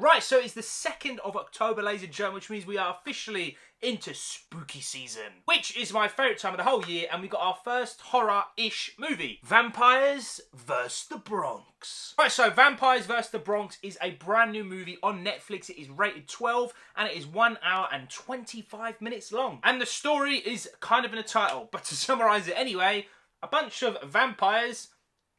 Right, so it's the 2nd of October, ladies and gentlemen, which means we are officially into spooky season, which is my favourite time of the whole year, and we got our first horror-ish movie, Vampires vs. the Bronx. Right, so Vampires vs. the Bronx is a brand new movie on Netflix. It is rated 12, and it is 1 hour and 25 minutes long. And the story is kind of in the title, but to summarise it anyway, a bunch of vampires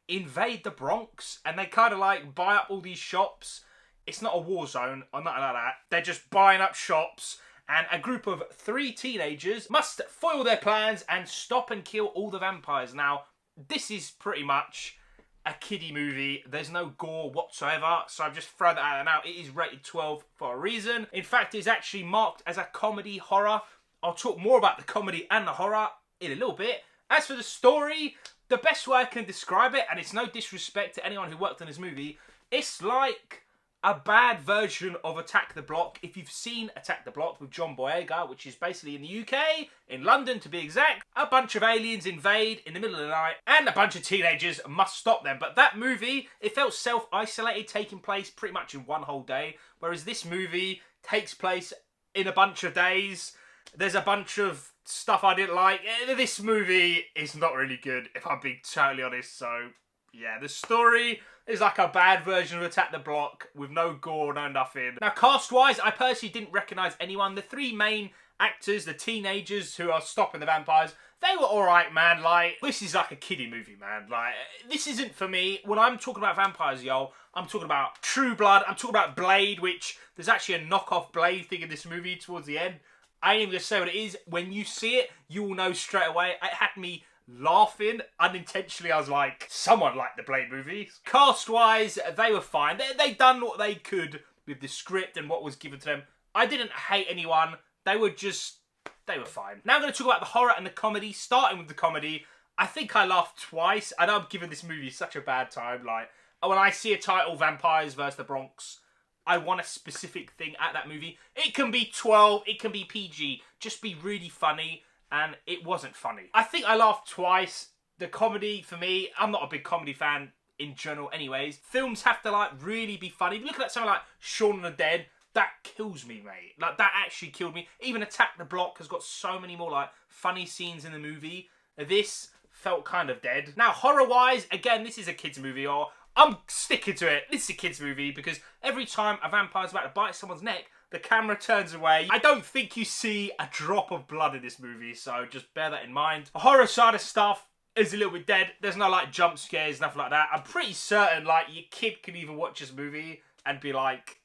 invade the Bronx, and they kind of like buy up all these shops. It's not a war zone or nothing like that. They're just buying up shops, and a group of 3 teenagers must foil their plans and stop and kill all the vampires. Now, this is pretty much a kiddie movie. There's no gore whatsoever, so I've just thrown that out there now. It is rated 12 for a reason. In fact, it's actually marked as a comedy horror. I'll talk more about the comedy and the horror in a little bit. As for the story, the best way I can describe it, and it's no disrespect to anyone who worked on this movie, it's like a bad version of Attack the Block. If you've seen Attack the Block with John Boyega, which is basically in the UK, in London to be exact, a bunch of aliens invade in the middle of the night, and a bunch of teenagers must stop them. But that movie, it felt self-isolated, taking place pretty much in one whole day, whereas this movie takes place in a bunch of days. There's a bunch of stuff I didn't like. This movie is not really good, if I'm being totally honest, so yeah, the story is like a bad version of Attack the Block with no gore, no nothing. Now, cast-wise, I personally didn't recognise anyone. The 3 main actors, the teenagers who are stopping the vampires, they were alright, man. Like, this is like a kiddie movie, man. Like, this isn't for me. When I'm talking about vampires, yo, I'm talking about True Blood. I'm talking about Blade, which there's actually a knockoff Blade thing in this movie towards the end. I ain't even going to say what it is. When you see it, you will know straight away. It had me laughing unintentionally. I was like, someone liked the Blade movies. Cast wise, they were fine. They done what they could with the script and what was given to them. I didn't hate anyone. They were fine. Now I'm going to talk about the horror and the comedy. Starting with the comedy, I think I laughed twice. I know I'm giving this movie such a bad time. Like, when I see a title, Vampires vs. the Bronx, I want a specific thing at that movie. It can be 12, it can be PG. Just be really funny. And it wasn't funny. I think I laughed twice. The comedy, for me, I'm not a big comedy fan in general anyways. Films have to, like, really be funny. If you look at something like Shaun of the Dead, that kills me, mate. Like, that actually killed me. Even Attack the Block has got so many more, like, funny scenes in the movie. This felt kind of dead. Now, horror-wise, again, this is a kids' movie, or I'm sticking to it. This is a kids' movie because every time a vampire's about to bite someone's neck, the camera turns away. I don't think you see a drop of blood in this movie, so just bear that in mind. The horror side of stuff is a little bit dead. There's no, like, jump scares, nothing like that. I'm pretty certain, like, your kid can even watch this movie and be like,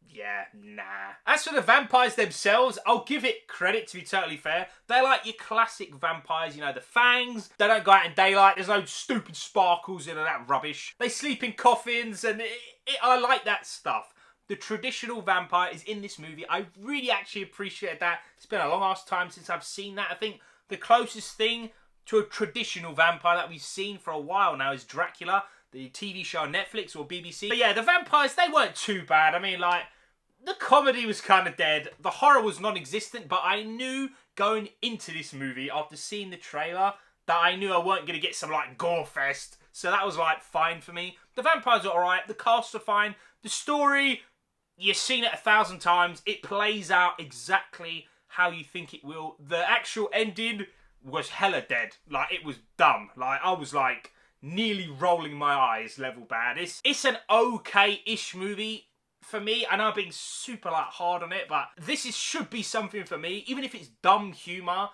yeah, nah. As for the vampires themselves, I'll give it credit, to be totally fair. They're like your classic vampires, you know, the fangs. They don't go out in daylight. There's no stupid sparkles and all that rubbish. They sleep in coffins, and I like that stuff. The traditional vampire is in this movie. I really actually appreciate that. It's been a long ass time since I've seen that. I think the closest thing to a traditional vampire that we've seen for a while now is Dracula, the TV show on Netflix or BBC. But yeah, the vampires, they weren't too bad. I mean, like, the comedy was kind of dead. The horror was non-existent, but I knew going into this movie, after seeing the trailer, that I knew I weren't going to get some, like, gore fest. So that was, like, fine for me. The vampires are alright. The cast are fine. The story, you've seen it 1,000 times. It plays out exactly how you think it will. The actual ending was hella dead. Like, it was dumb. Like, I was, like, nearly rolling my eyes level bad. It's an okay-ish movie for me. I know I'm being super, like, hard on it, but this should be something for me. Even if it's dumb humour,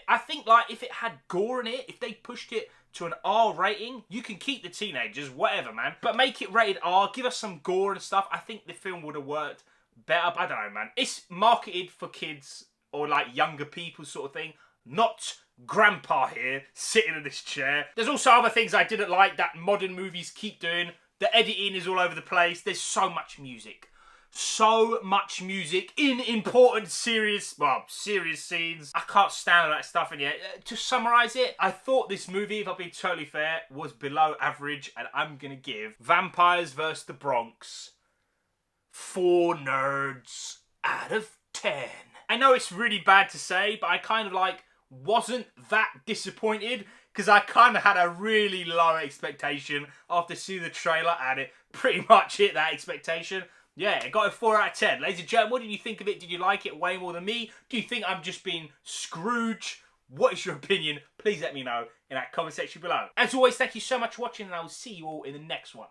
I think, like, if it had gore in it, if they pushed it to an R rating, you can keep the teenagers, whatever, man. But make it rated R, give us some gore and stuff. I think the film would have worked better. I don't know, man. It's marketed for kids or, like, younger people sort of thing. Not grandpa here, sitting in this chair. There's also other things I didn't like that modern movies keep doing. The editing is all over the place. There's so much music. So much music in important, serious scenes. I can't stand that stuff in here. To summarise it, I thought this movie, if I'll be totally fair, was below average, and I'm going to give Vampires vs. the Bronx 4 nerds out of 10. I know it's really bad to say, but I kind of, like, wasn't that disappointed because I kind of had a really low expectation after seeing the trailer, and it pretty much hit that expectation. Yeah, it got a 4 out of 10. Ladies and gentlemen, what did you think of it? Did you like it way more than me? Do you think I'm just being Scrooge? What is your opinion? Please let me know in that comment section below. As always, thank you so much for watching, and I will see you all in the next one.